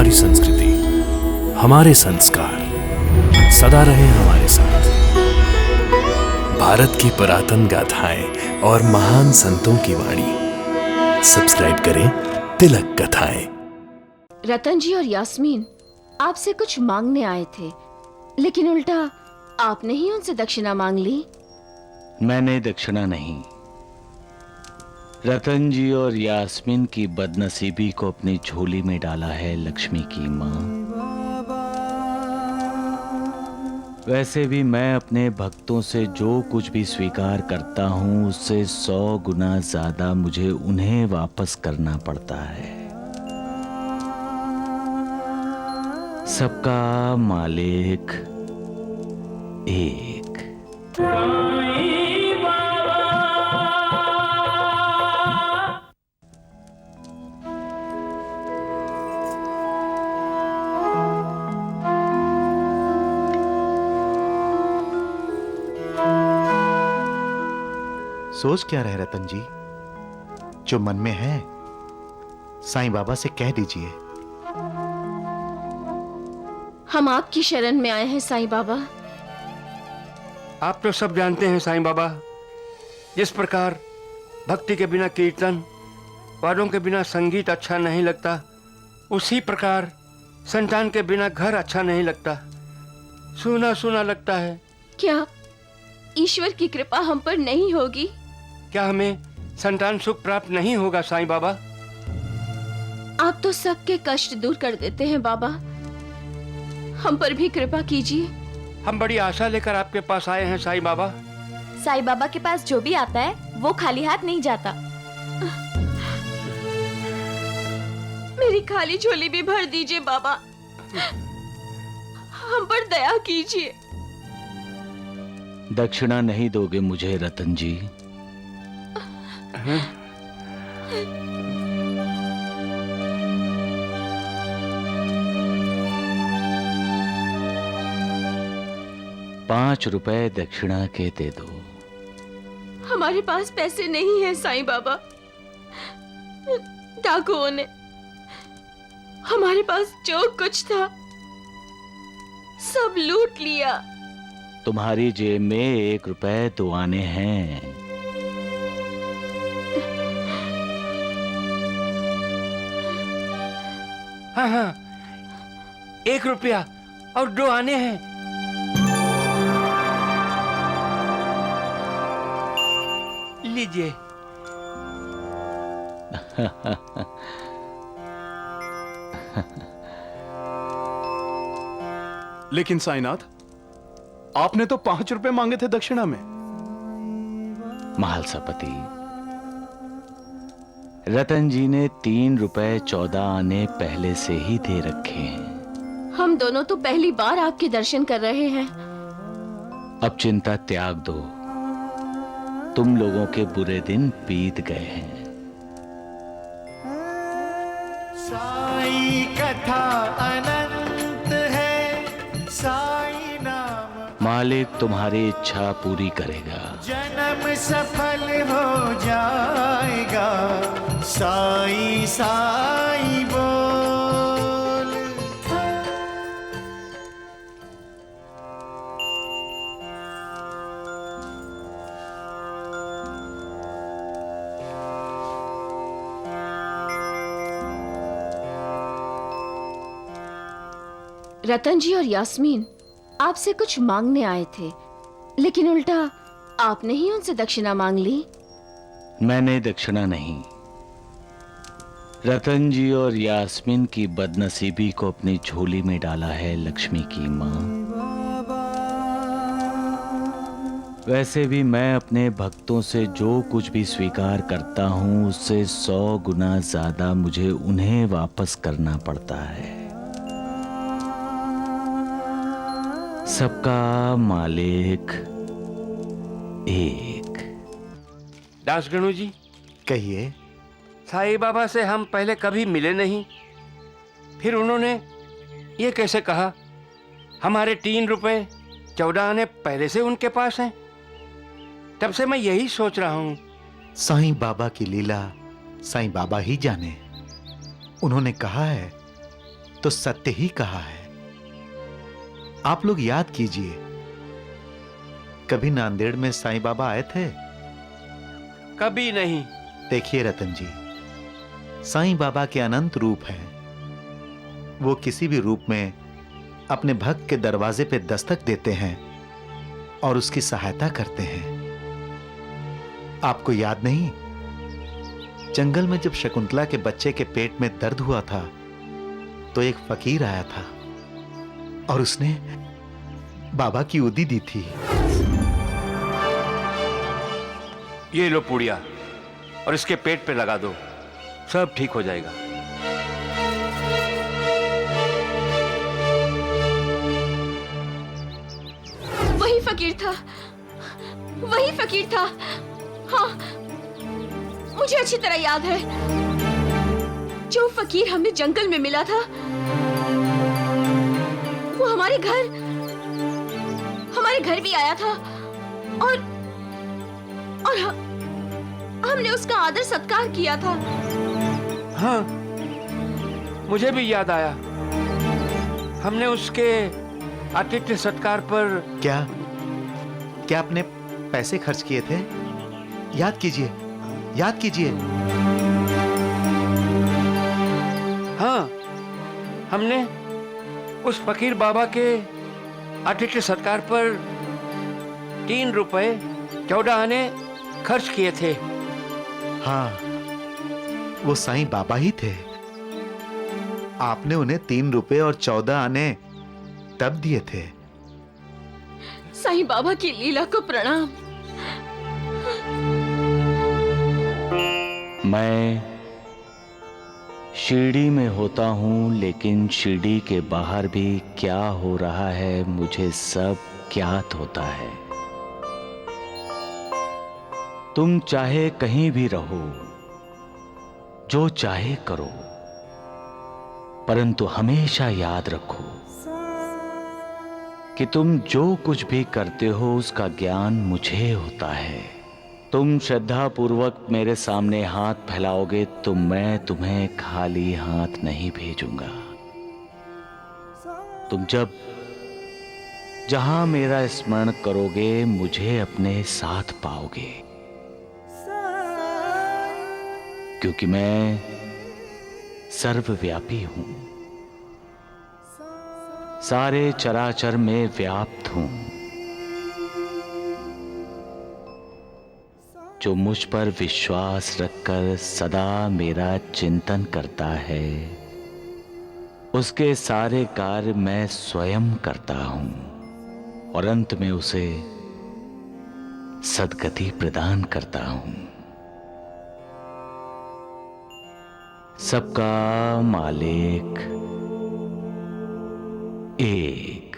हमारी संस्कृति, हमारे संस्कार सदा रहे हमारे साथ। भारत की पुरातन गाथाएं और महान संतों की वाणी। सब्सक्राइब करें तिलक कथाएं। रतन जी और यास्मीन आपसे कुछ मांगने आए थे, लेकिन उल्टा आपने ही उनसे दक्षिणा मांग ली। मैंने दक्षिणा नहीं, रतन जी और यास्मीन की बदनसीबी को अपनी झोली में डाला है लक्ष्मी की मां। वैसे भी मैं अपने भक्तों से जो कुछ भी स्वीकार करता हूं उससे 100 गुना ज्यादा मुझे उन्हें वापस करना पड़ता है। सबका मालिक एक। सोच क्या रहे रतन जी? जो मन में है साईं बाबा से कह दीजिए। हम आपकी शरण में आए हैं साईं बाबा। आप तो सब जानते हैं साईं बाबा, जिस प्रकार भक्ति के बिना कीर्तन, वादों के बिना संगीत अच्छा नहीं लगता, उसी प्रकार संतान के बिना घर अच्छा नहीं लगता, सूना सूना लगता है। क्या ईश्वर की कृपा हम पर नहीं होगी? क्या हमें संतान सुख प्राप्त नहीं होगा साईं बाबा? आप तो सबके कष्ट दूर कर देते हैं बाबा, हम पर भी कृपा कीजिए। हम बड़ी आशा लेकर आपके पास आए हैं साईं बाबा। साईं बाबा के पास जो भी आता है वो खाली हाथ नहीं जाता। मेरी खाली झोली भी भर दीजिए बाबा, हम पर दया कीजिए। दक्षिणा नहीं दोगे मुझे रतन जी? ₹5 दक्षिणा के दे दो। हमारे पास पैसे नहीं है साईं बाबा। डाकुओं ने हमारे पास जो कुछ था सब लूट लिया। तुम्हारी जेब में ₹1 तो आने हैं। हाँ हाँ, ₹1 और 2 आने हैं। लीजिए। लेकिन साईनाथ, आपने तो ₹5 मांगे थे दक्षिणा में। महालसापति, रतन जी ने ₹3 आने पहले से ही दे रखे हैं। हम दोनों तो पहली बार आपके दर्शन कर रहे हैं। अब चिंता त्याग दो, तुम लोगों के बुरे दिन बीत गए हैं। साईं कथा अनंत है, साईं नाम मालिक तुम्हारी इच्छा पूरी करेगा। जन्म सफल हो जाएगा। साईं साईं बोल। रतन जी और यास्मीन आपसे कुछ मांगने आए थे, लेकिन उल्टा आपने ही उनसे दक्षिणा मांग ली। मैंने दक्षिणा नहीं, रतन जी और यास्मीन की बदनसीबी को अपनी झोली में डाला है लक्ष्मी की मां। वैसे भी मैं अपने भक्तों से जो कुछ भी स्वीकार करता हूं उससे 100 गुना ज्यादा मुझे उन्हें वापस करना पड़ता है। सबका मालिक एक। दासगणु जी, कहिए। साईं बाबा से हम पहले कभी मिले नहीं, फिर उन्होंने ये कैसे कहा हमारे ₹3 आने पहले से उनके पास हैं? तब से मैं यही सोच रहा हूं। साईं बाबा की लीला साईं बाबा ही जाने। उन्होंने कहा है तो सत्य ही कहा है। आप लोग याद कीजिए, कभी नांदेड़ में साईं बाबा आए थे? कभी नहीं। देखिए रतन जी, साईं बाबा के अनंत रूप हैं। वो किसी भी रूप में अपने भक्त के दरवाजे पे दस्तक देते हैं और उसकी सहायता करते हैं। आपको याद नहीं, जंगल में जब शकुंतला के बच्चे के पेट में दर्द हुआ था तो एक फकीर आया था और उसने बाबा की उदी दी थी। ये लो पुड़िया और इसके पेट पे लगा दो, सब ठीक हो जाएगा। वही फकीर था, वही फकीर था। हाँ, मुझे अच्छी तरह याद है। जो फकीर हमें जंगल में मिला था, वो हमारे घर भी आया था और हमने उसका आदर सत्कार किया था। हाँ, मुझे भी याद आया। हमने उसके आतिथ्य सत्कार पर क्या आपने पैसे खर्च किए थे? याद कीजिए, याद कीजिए। हाँ, हमने उस फकीर बाबा के आतिथ्य सत्कार पर 3 रुपए 14 आने खर्च किए थे। हाँ, वो साईं बाबा ही थे। आपने उन्हें 3 रुपए और 14 आने तब दिए थे। साईं बाबा की लीला को प्रणाम। मैं शिरडी में होता हूँ, लेकिन शिरडी के बाहर भी क्या हो रहा है मुझे सब ज्ञात होता है। तुम चाहे कहीं भी रहो, जो चाहे करो, परंतु हमेशा याद रखो कि तुम जो कुछ भी करते हो उसका ज्ञान मुझे होता है। तुम श्रद्धा पूर्वक मेरे सामने हाथ फैलाओगे तो मैं तुम्हें खाली हाथ नहीं भेजूंगा। तुम जहां मेरा स्मरण करोगे मुझे अपने साथ पाओगे, क्योंकि मैं सर्वव्यापी हूं, सारे चराचर में व्याप्त हूं। जो मुझ पर विश्वास रखकर सदा मेरा चिंतन करता है, उसके सारे कार्य मैं स्वयं करता हूं और अंत में उसे सद्गति प्रदान करता हूं। सबका मालिक एक।